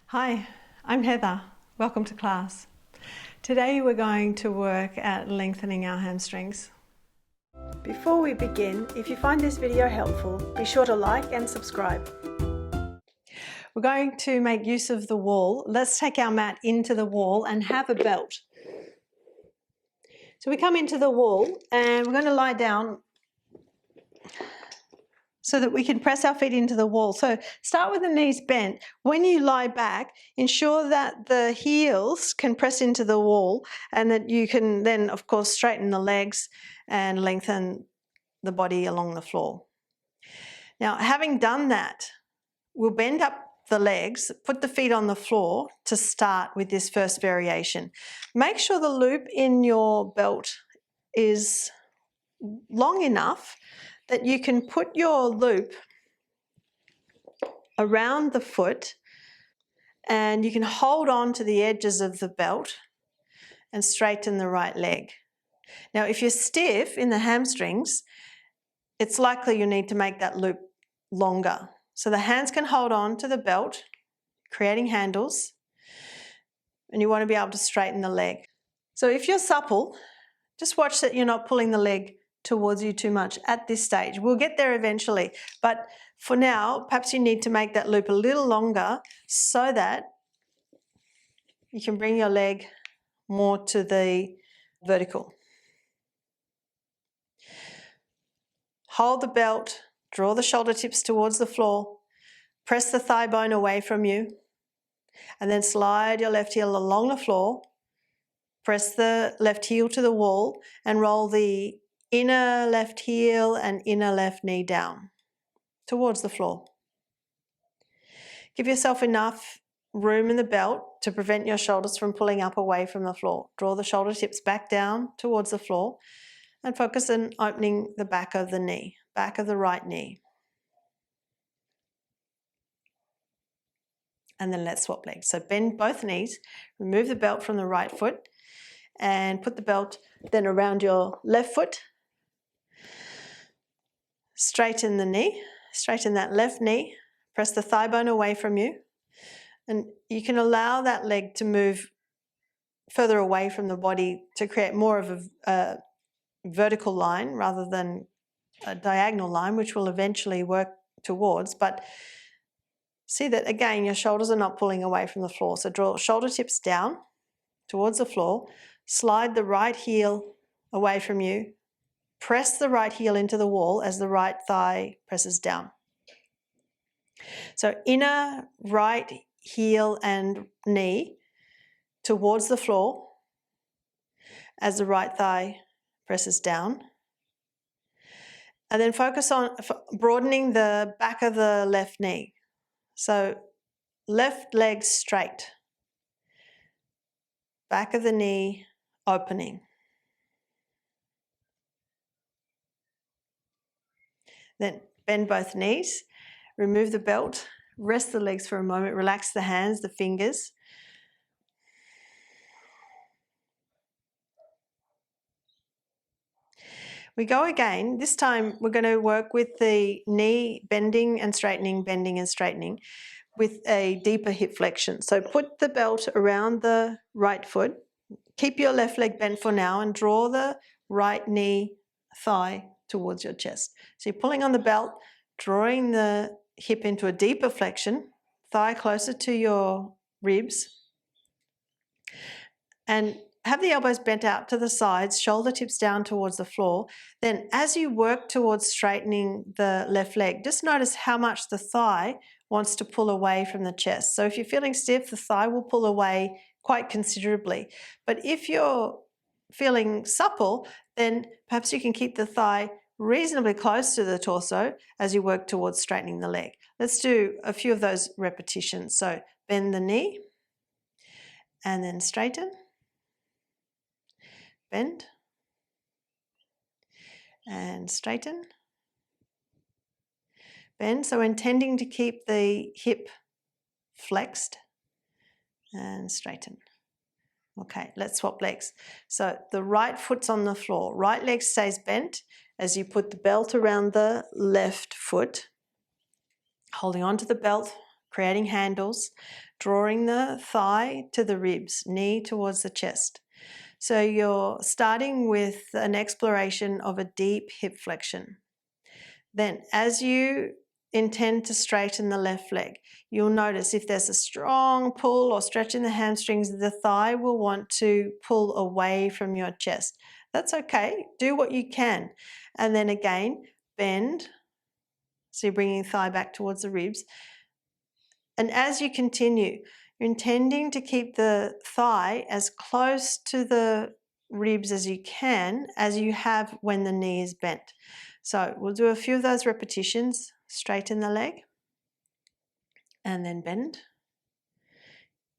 Hi, I'm Heather. Welcome to class. Today we're going to work at lengthening our hamstrings. Before we begin, if you find this video helpful, be sure to like and subscribe. We're going to make use of the wall. Let's take our mat into the wall and have a belt. So we come into the wall and we're going to lie down so that we can press our feet into the wall. So start with the knees bent. When you lie back, ensure that the heels can press into the wall and that you can then, of course, straighten the legs and lengthen the body along the floor. Now, having done that, we'll bend up the legs, put the feet on the floor to start with this first variation. Make sure the loop in your belt is long enough that you can put your loop around the foot and you can hold on to the edges of the belt and straighten the right leg. Now, if you're stiff in the hamstrings, it's likely you need to make that loop longer. So the hands can hold on to the belt, creating handles, and you want to be able to straighten the leg. So if you're supple, just watch that you're not pulling the leg towards you too much at this stage. We'll get there eventually, but for now, perhaps you need to make that loop a little longer so that you can bring your leg more to the vertical. Hold the belt, draw the shoulder tips towards the floor, press the thigh bone away from you, and then slide your left heel along the floor, press the left heel to the wall and roll the inner left heel and inner left knee down towards the floor. Give yourself enough room in the belt to prevent your shoulders from pulling up away from the floor. Draw the shoulder tips back down towards the floor and focus on opening the back of the knee, back of the right knee. And then let's swap legs. So bend both knees, remove the belt from the right foot and put the belt then around your left foot. Straighten the knee, straighten that left knee, press the thigh bone away from you, and you can allow that leg to move further away from the body to create more of a vertical line rather than a diagonal line, which we'll eventually work towards. But see that again, your shoulders are not pulling away from the floor. So draw shoulder tips down towards the floor, slide the right heel away from you, press the right heel into the wall as the right thigh presses down. So inner right heel and knee towards the floor as the right thigh presses down. And then focus on broadening the back of the left knee. So left leg straight, back of the knee opening. Then bend both knees, remove the belt, rest the legs for a moment, relax the hands, the fingers. We go again. This time we're going to work with the knee bending and straightening with a deeper hip flexion. So put the belt around the right foot, keep your left leg bent for now and draw the right knee thigh towards your chest. So you're pulling on the belt, drawing the hip into a deeper flexion, thigh closer to your ribs, and have the elbows bent out to the sides, shoulder tips down towards the floor. Then as you work towards straightening the left leg, just notice how much the thigh wants to pull away from the chest. So if you're feeling stiff, the thigh will pull away quite considerably. But if you're feeling supple, then perhaps you can keep the thigh reasonably close to the torso as you work towards straightening the leg. Let's do a few of those repetitions. So bend the knee and then straighten, bend and straighten, bend. So intending to keep the hip flexed and straighten. Okay, let's swap legs. So the right foot's on the floor, right leg stays bent as you put the belt around the left foot, holding onto the belt, creating handles, drawing the thigh to the ribs, knee towards the chest. So you're starting with an exploration of a deep hip flexion. Then as you intend to straighten the left leg, you'll notice if there's a strong pull or stretch in the hamstrings, the thigh will want to pull away from your chest. That's okay. Do what you can. And then again, bend. So you're bringing the thigh back towards the ribs. And as you continue, you're intending to keep the thigh as close to the ribs as you can, as you have when the knee is bent. So we'll do a few of those repetitions. Straighten the leg and then bend.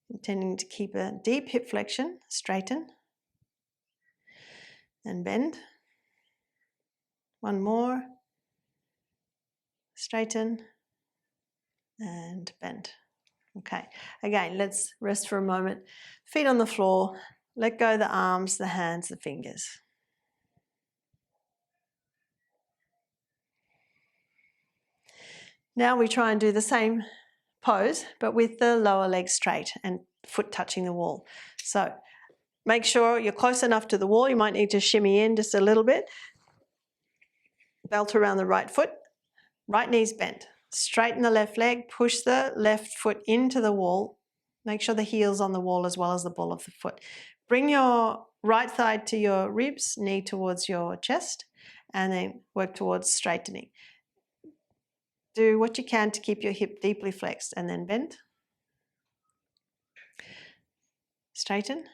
Intending to keep a deep hip flexion, straighten and bend. One more. Straighten and bend. Okay, again, let's rest for a moment. Feet on the floor, let go the arms, the hands, the fingers. Now we try and do the same pose, but with the lower leg straight and foot touching the wall. So make sure you're close enough to the wall. You might need to shimmy in just a little bit. Belt around the right foot, right knee's bent. Straighten the left leg, push the left foot into the wall. Make sure the heel's on the wall as well as the ball of the foot. Bring your right thigh to your ribs, knee towards your chest, and then work towards straightening. Do what you can to keep your hip deeply flexed and then bend. Straighten.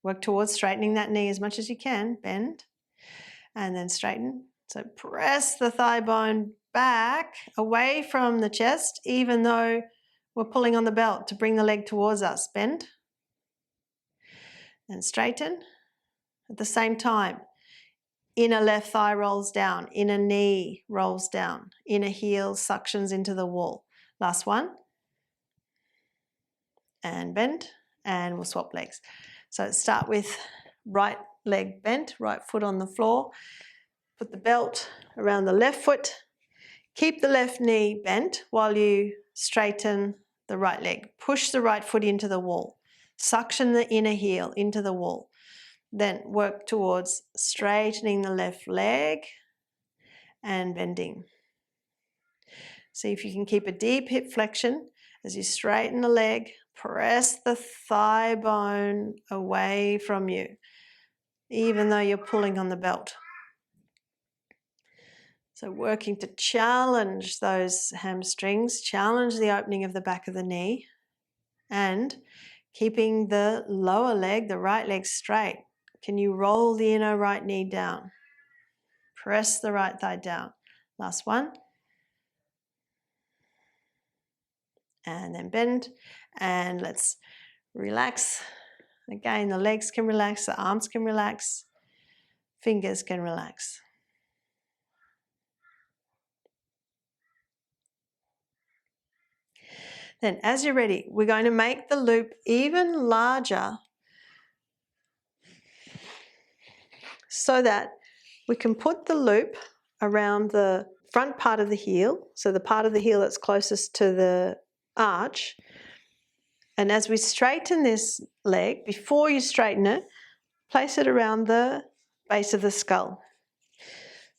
Work towards straightening that knee as much as you can. Bend and then straighten. So press the thigh bone back away from the chest, even though we're pulling on the belt to bring the leg towards us. Bend and straighten. At the same time, inner left thigh rolls down, inner knee rolls down, inner heel suctions into the wall. Last one. And bend, and we'll swap legs. So start with right leg bent, right foot on the floor. Put the belt around the left foot. Keep the left knee bent while you straighten the right leg. Push the right foot into the wall. Suction the inner heel into the wall. Then work towards straightening the left leg and bending. See if you can keep a deep hip flexion as you straighten the leg. Press the thigh bone away from you, even though you're pulling on the belt. So working to challenge those hamstrings, challenge the opening of the back of the knee, and keeping the lower leg, the right leg straight. Can you roll the inner right knee down? Press the right thigh down. Last one. And then bend, and let's relax. Again, the legs can relax, the arms can relax, fingers can relax. Then as you're ready, we're going to make the loop even larger so that we can put the loop around the front part of the heel, so the part of the heel that's closest to the arch. And as we straighten this leg, before you straighten it, place it around the base of the skull.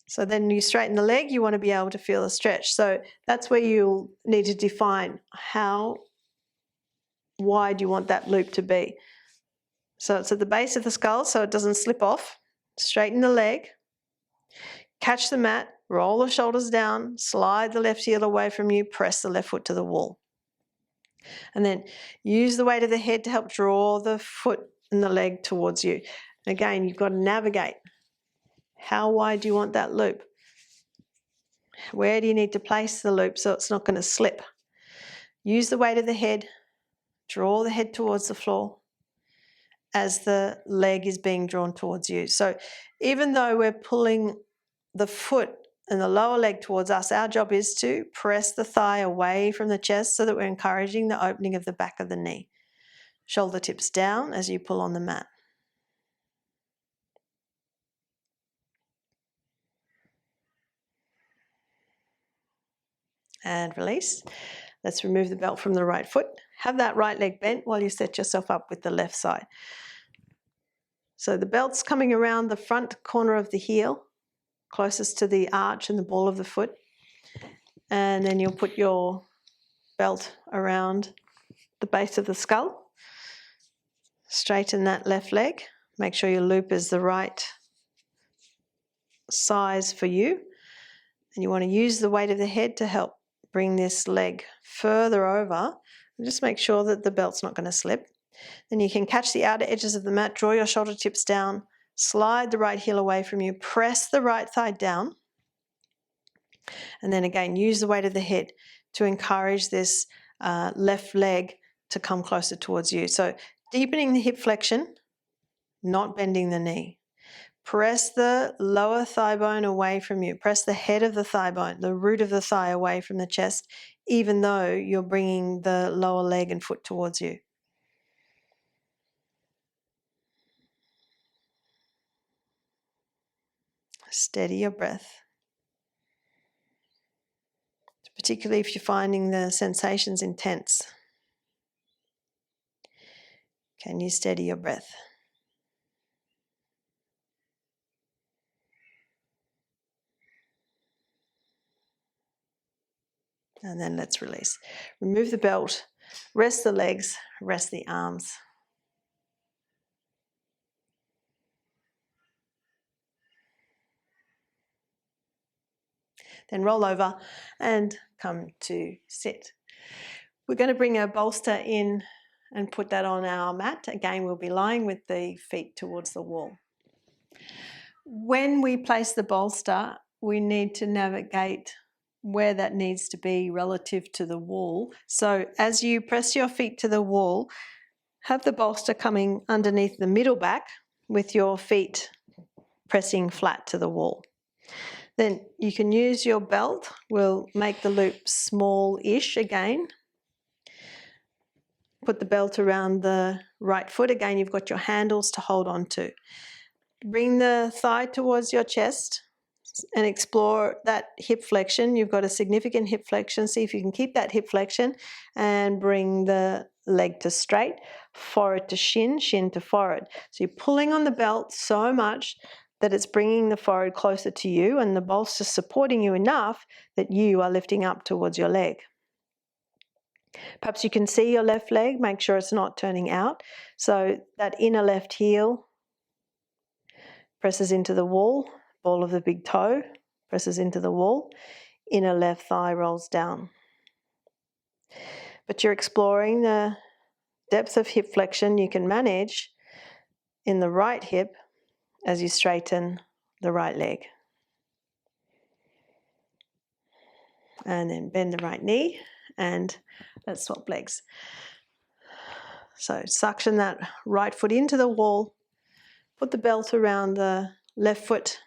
So then you straighten the leg, you want to be able to feel the stretch. So that's where you'll need to define how wide you want that loop to be. So it's at the base of the skull so it doesn't slip off. Straighten the leg, catch the mat, roll the shoulders down, slide the left heel away from you, press the left foot to the wall. And then use the weight of the head to help draw the foot and the leg towards you. Again, you've got to navigate. How wide do you want that loop? Where do you need to place the loop so it's not going to slip? Use the weight of the head, draw the head towards the floor as the leg is being drawn towards you. So even though we're pulling the foot and the lower leg towards us, our job is to press the thigh away from the chest so that we're encouraging the opening of the back of the knee. Shoulder tips down as you pull on the mat. And release. Let's remove the belt from the right foot. Have that right leg bent while you set yourself up with the left side. So the belt's coming around the front corner of the heel, closest to the arch and the ball of the foot. And then you'll put your belt around the base of the skull. Straighten that left leg. Make sure your loop is the right size for you. And you want to use the weight of the head to help bring this leg further over. And just make sure that the belt's not going to slip. Then you can catch the outer edges of the mat, draw your shoulder tips down, slide the right heel away from you, press the right thigh down. And then again, use the weight of the head to encourage this left leg to come closer towards you. So deepening the hip flexion, not bending the knee. Press the lower thigh bone away from you. Press the head of the thigh bone, the root of the thigh away from the chest, even though you're bringing the lower leg and foot towards you. Steady your breath. Particularly if you're finding the sensations intense. Can you steady your breath? And then let's release. Remove the belt, rest the legs, rest the arms. Then roll over and come to sit. We're going to bring a bolster in and put that on our mat. Again, we'll be lying with the feet towards the wall. When we place the bolster, we need to navigate where that needs to be relative to the wall. So as you press your feet to the wall, have the bolster coming underneath the middle back with your feet pressing flat to the wall. Then you can use your belt. We'll make the loop small-ish again. Put the belt around the right foot. Again, you've got your handles to hold on to. Bring the thigh towards your chest and explore that hip flexion. You've got a significant hip flexion. See if you can keep that hip flexion and bring the leg to straight, forehead to shin, shin to forehead. So you're pulling on the belt so much that it's bringing the forehead closer to you and the bolster supporting you enough that you are lifting up towards your leg. Perhaps you can see your left leg, make sure it's not turning out. So that inner left heel presses into the wall, ball of the big toe presses into the wall, inner left thigh rolls down. But you're exploring the depth of hip flexion you can manage in the right hip as you straighten the right leg. And then bend the right knee and let's swap legs. So suction that right foot into the wall, put the belt around the left foot,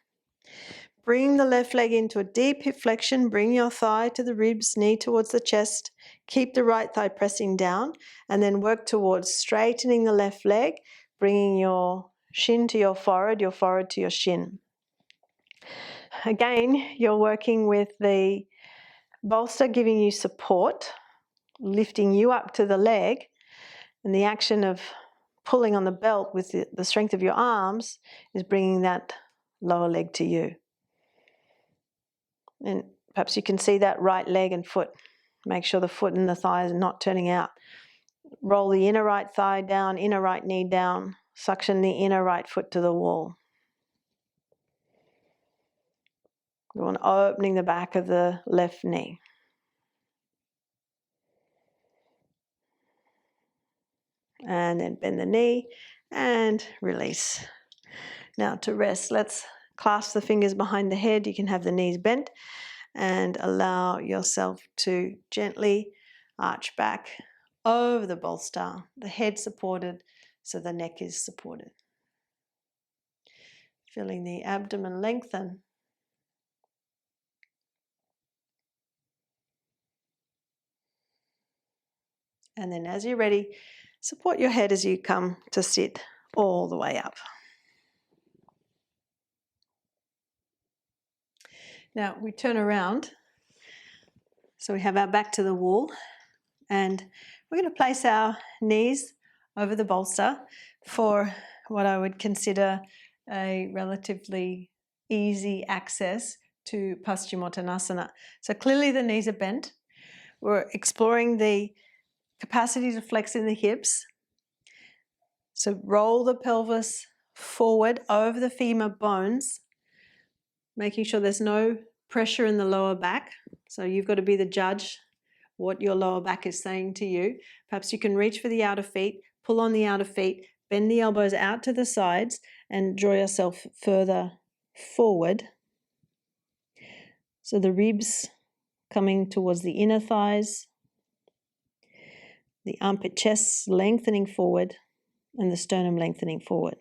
bring the left leg into a deep hip flexion, bring your thigh to the ribs, knee towards the chest, keep the right thigh pressing down and then work towards straightening the left leg, bringing your shin to your forehead to your shin. Again, you're working with the bolster giving you support, lifting you up to the leg, and the action of pulling on the belt with the strength of your arms is bringing that lower leg to you. And perhaps you can see that right leg and foot. Make sure the foot and the thighs are not turning out. Roll the inner right thigh down, inner right knee down. Suction the inner right foot to the wall. You want opening the back of the left knee. And then bend the knee and release. Now to rest, let's clasp the fingers behind the head. You can have the knees bent and allow yourself to gently arch back over the bolster, the head supported so the neck is supported. Feeling the abdomen lengthen. And then as you're ready, support your head as you come to sit all the way up. Now we turn around. So we have our back to the wall And we're going to place our knees over the bolster for what I would consider a relatively easy access to Paschimottanasana. So clearly the knees are bent. We're exploring the capacity to flex in the hips. So roll the pelvis forward over the femur bones, making sure there's no pressure in the lower back. So you've got to be the judge what your lower back is saying to you. Perhaps you can reach for the outer feet, pull on the outer feet, bend the elbows out to the sides and draw yourself further forward. So the ribs coming towards the inner thighs, the armpit chest lengthening forward and the sternum lengthening forward.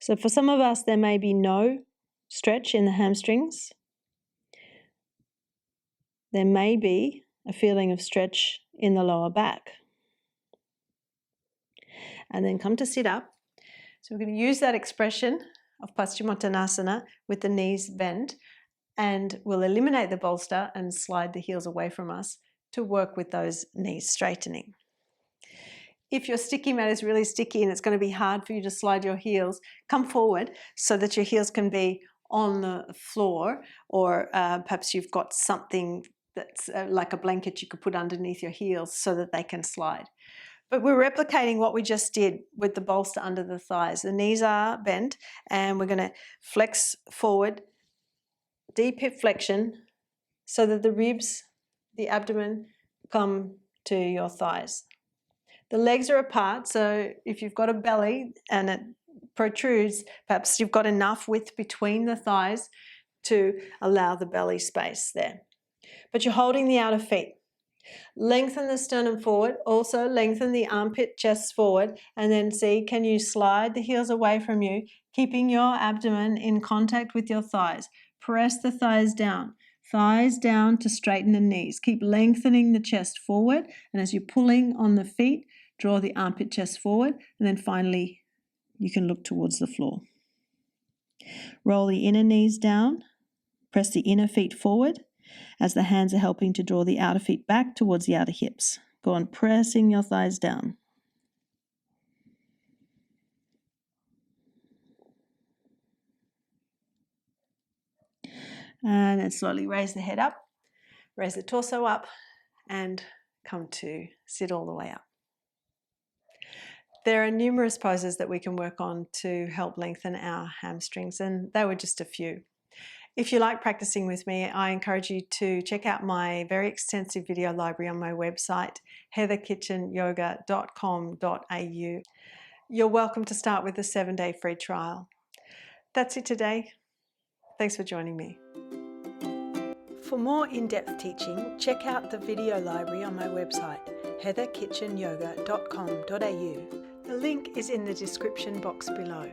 So for some of us, there may be no stretch in the hamstrings. There may be a feeling of stretch in the lower back. And then come to sit up. So we're going to use that expression of Paschimottanasana with the knees bent, and we'll eliminate the bolster and slide the heels away from us to work with those knees straightening. If your sticky mat is really sticky and it's going to be hard for you to slide your heels, come forward so that your heels can be on the floor, or perhaps you've got something that's like a blanket you could put underneath your heels so that they can slide. But we're replicating what we just did with the bolster under the thighs. The knees are bent and we're going to flex forward, deep hip flexion, so that the ribs, the abdomen come to your thighs. The legs are apart, so if you've got a belly and it protrudes, perhaps you've got enough width between the thighs to allow the belly space there. But you're holding the outer feet. Lengthen the sternum forward, also lengthen the armpit chest forward, and then see, can you slide the heels away from you, keeping your abdomen in contact with your thighs. Press the thighs down to straighten the knees. Keep lengthening the chest forward, and as you're pulling on the feet, draw the armpit chest forward, and then finally you can look towards the floor. Roll the inner knees down, press the inner feet forward as the hands are helping to draw the outer feet back towards the outer hips. Go on pressing your thighs down. And then slowly raise the head up, raise the torso up, and come to sit all the way up. There are numerous poses that we can work on to help lengthen our hamstrings, and they were just a few. If you like practicing with me, I encourage you to check out my very extensive video library on my website, heatherkitchenyoga.com.au. You're welcome to start with a 7-day free trial. That's it today. Thanks for joining me. For more in-depth teaching, check out the video library on my website, heatherkitchenyoga.com.au. The link is in the description box below.